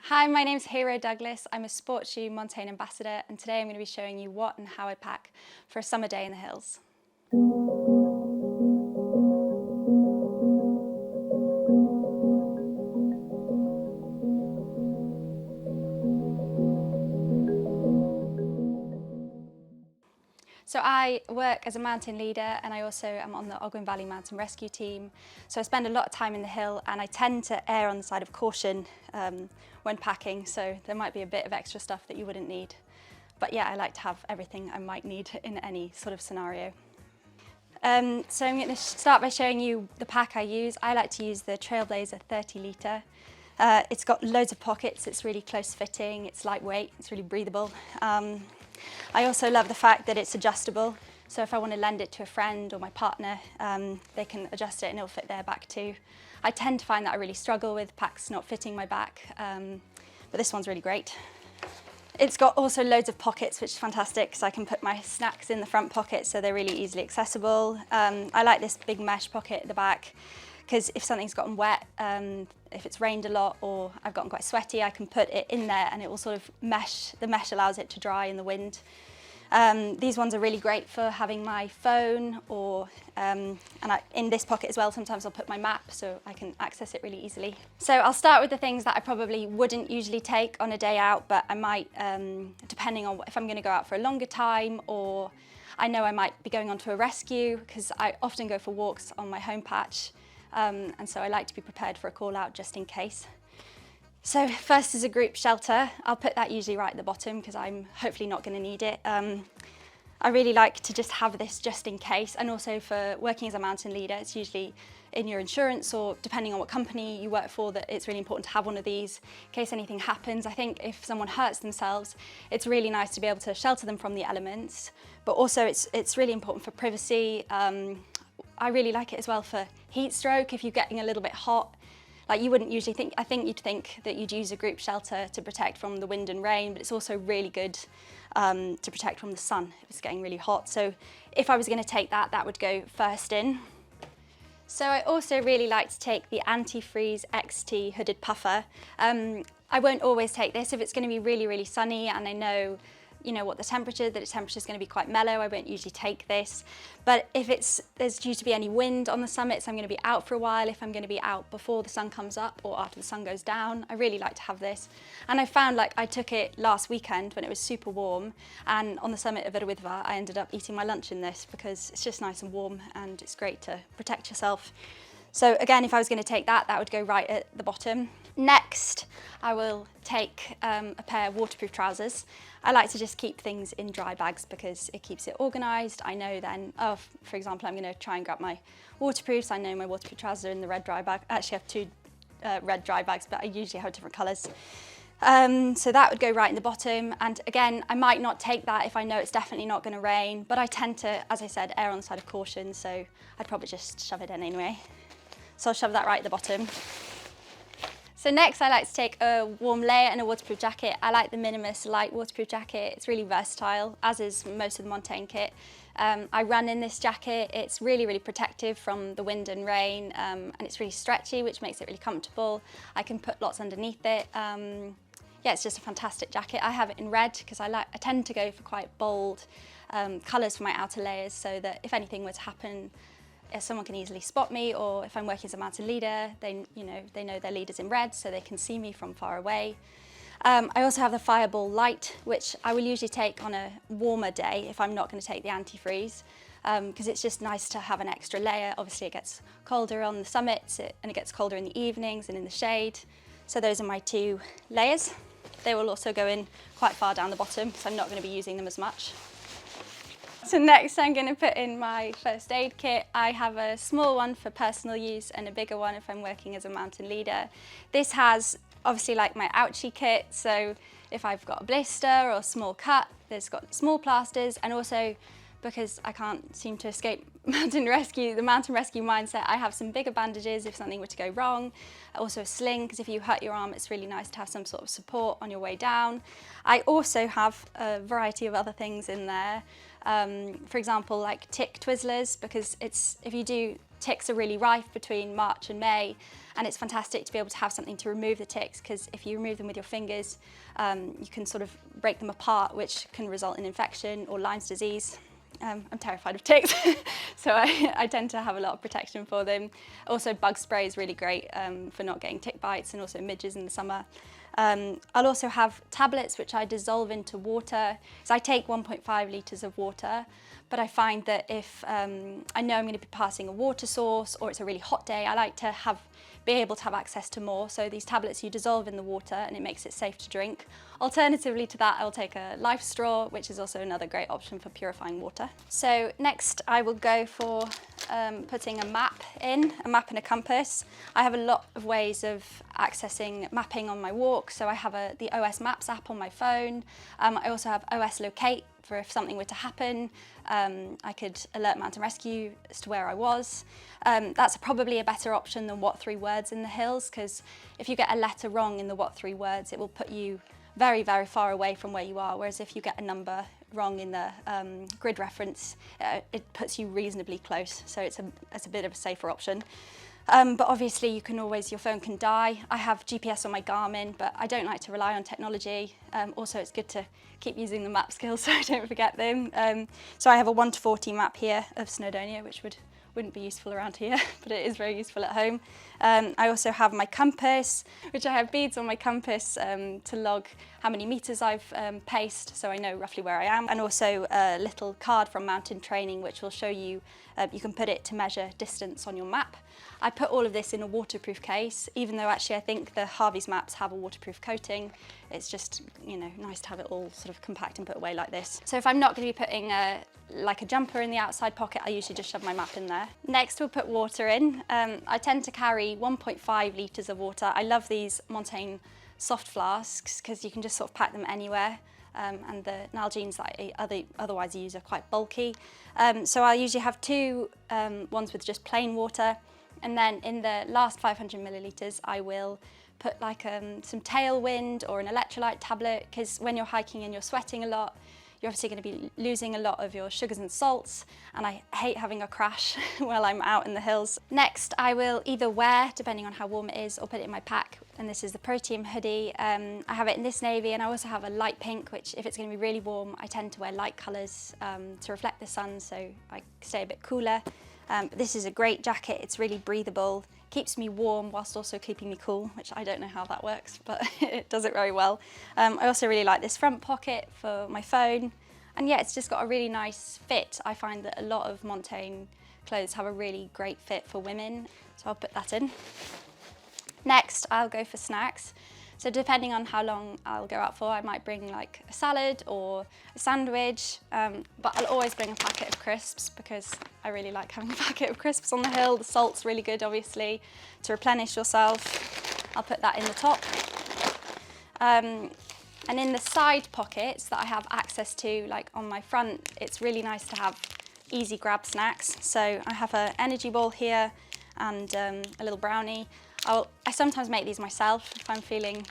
Hi, my name's Hero Douglas. I'm a Sports Shoe Montane ambassador, and today I'm going to be showing you what and how I pack for a summer day in the hills. So I work as a mountain leader, and I also am on the Ogwen Valley Mountain Rescue team. So I spend a lot of time in the hill, and I tend to err on the side of caution when packing, so there might be a bit of extra stuff that you wouldn't need. But yeah, I like to have everything I might need in any sort of scenario. So I'm going to start by showing you the pack I use. I like to use the Trailblazer 30 litre. It's got loads of pockets, it's really close fitting, it's lightweight, it's really breathable. I also love the fact that it's adjustable, so if I want to lend it to a friend or my partner, they can adjust it and it'll fit their back too. I tend to find that I really struggle with packs not fitting my back, but this one's really great. It's got also loads of pockets, which is fantastic, so I can put my snacks in the front pocket, so they're really easily accessible. I like this big mesh pocket at the back, because if something's gotten wet, if it's rained a lot or I've gotten quite sweaty, I can put it in there and it will sort of mesh. The mesh allows it to dry in the wind. These ones are really great for having my phone or, in this pocket as well, sometimes I'll put my map so I can access it really easily. So I'll start with the things that I probably wouldn't usually take on a day out, but I might, depending on if I'm going to go out for a longer time, or I know I might be going onto a rescue, because I often go for walks on my home patch. And so I like to be prepared for a call out just in case. So first is a group shelter. I'll put that usually right at the bottom because I'm hopefully not going to need it. I really like to just have this just in case, and also for working as a mountain leader, it's usually in your insurance or depending on what company you work for that it's really important to have one of these in case anything happens. I think if someone hurts themselves, it's really nice to be able to shelter them from the elements, but also it's really important for privacy. I really like it as well for heat stroke if you're getting a little bit hot. Like you wouldn't usually think, I think you'd think that you'd use a group shelter to protect from the wind and rain, but it's also really good to protect from the sun if it's getting really hot. So if I was going to take that, that would go first in. So I also really like to take the Anti-Freeze XT hooded puffer. I won't always take this if it's going to be really, really sunny and I know what the temperature is going to be quite mellow. I won't usually take this, but if there's due to be any wind on the summits, I'm going to be out for a while. If I'm going to be out before the sun comes up or after the sun goes down, I really like to have this. And I found, like, I took it last weekend when it was super warm, and on the summit of Yrwyddfa, I ended up eating my lunch in this because it's just nice and warm and it's great to protect yourself. So again, if I was going to take that, that would go right at the bottom. Next, I will take a pair of waterproof trousers. I like to just keep things in dry bags because it keeps it organised. I know then, for example, I'm going to try and grab my waterproofs. I know my waterproof trousers are in the red dry bag. I actually have two red dry bags, but I usually have different colours. So that would go right in the bottom. And again, I might not take that if I know it's definitely not going to rain, but I tend to, as I said, err on the side of caution, so I'd probably just shove it in anyway. So I'll shove that right at the bottom. So next I like to take a warm layer and a waterproof jacket. I like the Minimus light waterproof jacket. It's really versatile, as is most of the Montane kit. I run in this jacket. It's really, really protective from the wind and rain, and it's really stretchy, which makes it really comfortable. I can put lots underneath it. Yeah, it's just a fantastic jacket. I have it in red because I tend to go for quite bold colours for my outer layers, so that if anything were to happen, if someone can easily spot me, or if I'm working as a mountain leader, they know their leader's in red, so they can see me from far away. I also have the Fireball Light, which I will usually take on a warmer day if I'm not going to take the anti-freeze, because it's just nice to have an extra layer. Obviously it gets colder on the summits and it gets colder in the evenings and in the shade. So those are my two layers. They will also go in quite far down the bottom, so I'm not going to be using them as much. So next I'm going to put in my first aid kit. I have a small one for personal use and a bigger one if I'm working as a mountain leader. This has obviously like my ouchie kit, so if I've got a blister or a small cut, there's got small plasters, and also because I can't seem to escape the mountain rescue mindset, I have some bigger bandages if something were to go wrong. Also a sling, because if you hurt your arm, it's really nice to have some sort of support on your way down. I also have a variety of other things in there. For example, like tick Twizzlers, because if you do ticks are really rife between March and May, and it's fantastic to be able to have something to remove the ticks, because if you remove them with your fingers, you can sort of break them apart, which can result in infection or Lyme's disease. I'm terrified of ticks, so I tend to have a lot of protection for them. Also, bug spray is really great for not getting tick bites, and also midges in the summer. I'll also have tablets which I dissolve into water. So I take 1.5 litres of water, but I find that if I know I'm going to be passing a water source or it's a really hot day, I like to be able to have access to more. So these tablets you dissolve in the water and it makes it safe to drink. Alternatively to that, I'll take a life straw, which is also another great option for purifying water. So next I will go for putting a map and a compass. I have a lot of ways of accessing mapping on my walk. So I have the OS Maps app on my phone. I also have OS Locate for if something were to happen. I could alert Mountain Rescue as to where I was. That's probably a better option than what 3 words in the hills, because if you get a letter wrong in the what 3 words, it will put you very, very far away from where you are, whereas if you get a number wrong in the grid reference, it puts you reasonably close, so it's a bit of a safer option. But obviously your phone can die. I have GPS on my Garmin, but I don't like to rely on technology. Also, it's good to keep using the map skills so I don't forget them. So I have a 1 to 40 map here of Snowdonia, which wouldn't be useful around here, but it is very useful at home. I also have my compass, which I have beads on my compass to log how many meters I've paced, so I know roughly where I am. And also a little card from Mountain Training, which will show you, you can put it to measure distance on your map. I put all of this in a waterproof case, even though actually I think the Harvey's maps have a waterproof coating. It's just, nice to have it all sort of compact and put away like this. So if I'm not going to be putting like a jumper in the outside pocket, I usually just shove my map in there. Next we'll put water in. I tend to carry 1.5 litres of water. I love these Montane soft flasks because you can just sort of pack them anywhere. And the Nalgene's that I otherwise use are quite bulky. So I usually have 2 ones with just plain water, and then in the last 500 millilitres I will put like some Tailwind or an electrolyte tablet, because when you're hiking and you're sweating a lot, you're obviously going to be losing a lot of your sugars and salts, and I hate having a crash while I'm out in the hills. Next, I will either wear, depending on how warm it is, or put it in my pack, and this is the Protein hoodie. I have it in this navy, and I also have a light pink, which if it's going to be really warm, I tend to wear light colours to reflect the sun, so I stay a bit cooler. This is a great jacket, it's really breathable, keeps me warm whilst also keeping me cool, which I don't know how that works, but it does it very well. I also really like this front pocket for my phone, and yeah, it's just got a really nice fit. I find that a lot of Montane clothes have a really great fit for women, so I'll put that in. Next, I'll go for snacks. So depending on how long I'll go out for, I might bring like a salad or a sandwich, but I'll always bring a packet of crisps because I really like having a packet of crisps on the hill. The salt's really good, obviously, to replenish yourself. I'll put that in the top. And in the side pockets that I have access to, like on my front, it's really nice to have easy grab snacks. So I have an energy ball here and a little brownie. I sometimes make these myself if I'm feeling,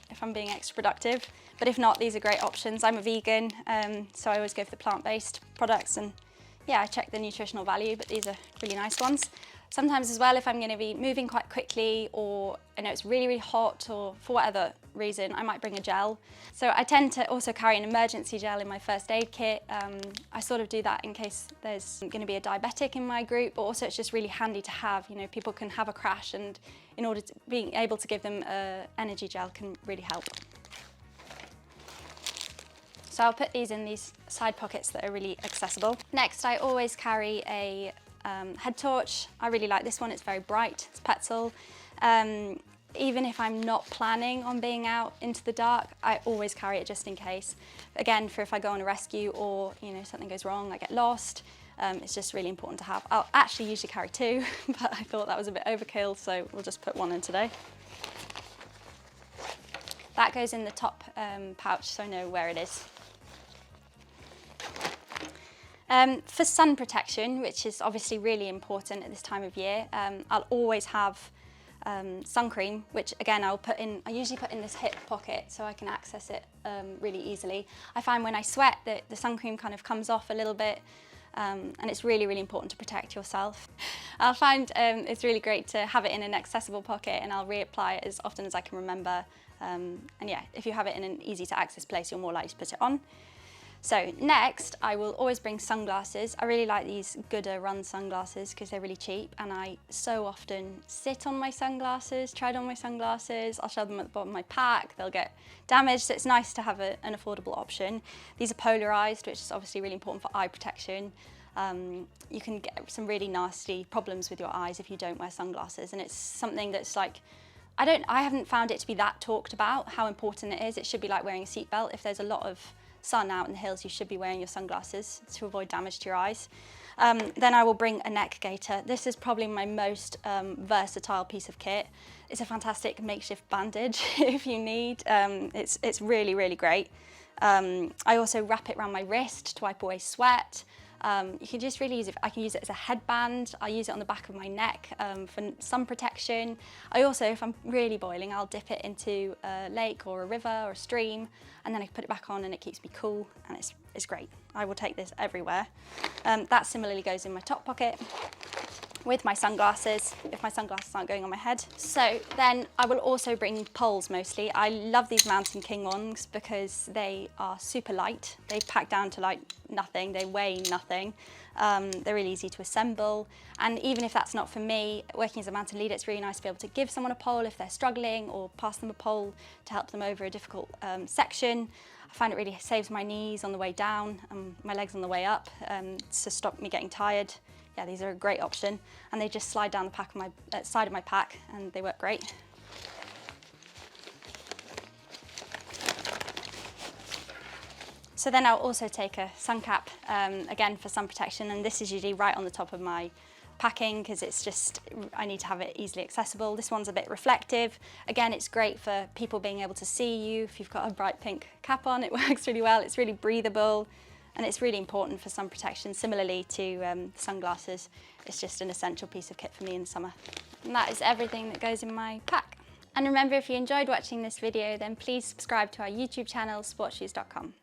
if I'm being extra productive, but if not, these are great options. I'm a vegan, so I always go for the plant-based products, and yeah, I check the nutritional value, but these are really nice ones. Sometimes as well, if I'm going to be moving quite quickly, or I know it's really, really hot, or for whatever reason, I might bring a gel. So I tend to also carry an emergency gel in my first aid kit. I sort of do that in case there's going to be a diabetic in my group, but also it's just really handy to have. People can have a crash, and in order to being able to give them an energy gel can really help. So I'll put these in these side pockets that are really accessible. Next, I always carry a head torch. I really like this one, it's very bright, it's Petzl. Even if I'm not planning on being out into the dark, I always carry it just in case. Again, for if I go on a rescue or something goes wrong, I get lost, it's just really important to have. I'll actually usually carry 2, but I thought that was a bit overkill, so we'll just put 1 in today. That goes in the top pouch, so I know where it is. For sun protection, which is obviously really important at this time of year, I'll always have sun cream, which again I usually put in this hip pocket so I can access it really easily. I find when I sweat that the sun cream kind of comes off a little bit, and it's really, really important to protect yourself. I'll find it's really great to have it in an accessible pocket, and I'll reapply it as often as I can remember. And yeah, if you have it in an easy to access place, you're more likely to put it on. So next, I will always bring sunglasses. I really like these Gooder Run sunglasses because they're really cheap, and I so often sit on my sunglasses, tried on my sunglasses, I'll show them at the bottom of my pack, they'll get damaged, so it's nice to have an affordable option. These are polarised, which is obviously really important for eye protection. You can get some really nasty problems with your eyes if you don't wear sunglasses, and it's something that's like, I haven't found it to be that talked about, how important it is. It should be like wearing a seatbelt. If there's a lot of sun out in the hills, you should be wearing your sunglasses to avoid damage to your eyes. Then I will bring a neck gaiter. This is probably my most versatile piece of kit. It's a fantastic makeshift bandage if you need. It's really, really great. I also wrap it around my wrist to wipe away sweat. You can just really use it. I can use it as a headband. I use it on the back of my neck for sun protection. I also, if I'm really boiling, I'll dip it into a lake or a river or a stream, and then I can put it back on and it keeps me cool, and it's great. I will take this everywhere. That similarly goes in my top pocket with my sunglasses, if my sunglasses aren't going on my head. So then I will also bring poles mostly. I love these Mountain King ones because they are super light. They pack down to like nothing, they weigh nothing. They're really easy to assemble. And even if that's not for me, working as a mountain leader, it's really nice to be able to give someone a pole if they're struggling, or pass them a pole to help them over a difficult section. I find it really saves my knees on the way down and my legs on the way up to stop me getting tired. Yeah, these are a great option, and they just slide down the pack of my side of my pack, and they work great. So then I'll also take a sun cap, again for sun protection, and this is usually right on the top of my packing because it's just, I need to have it easily accessible. This one's a bit reflective. Again, it's great for people being able to see you. If you've got a bright pink cap on, it works really well. It's really breathable. And it's really important for sun protection. Similarly to sunglasses, it's just an essential piece of kit for me in the summer. And that is everything that goes in my pack. And remember, if you enjoyed watching this video, then please subscribe to our YouTube channel, SportsShoes.com.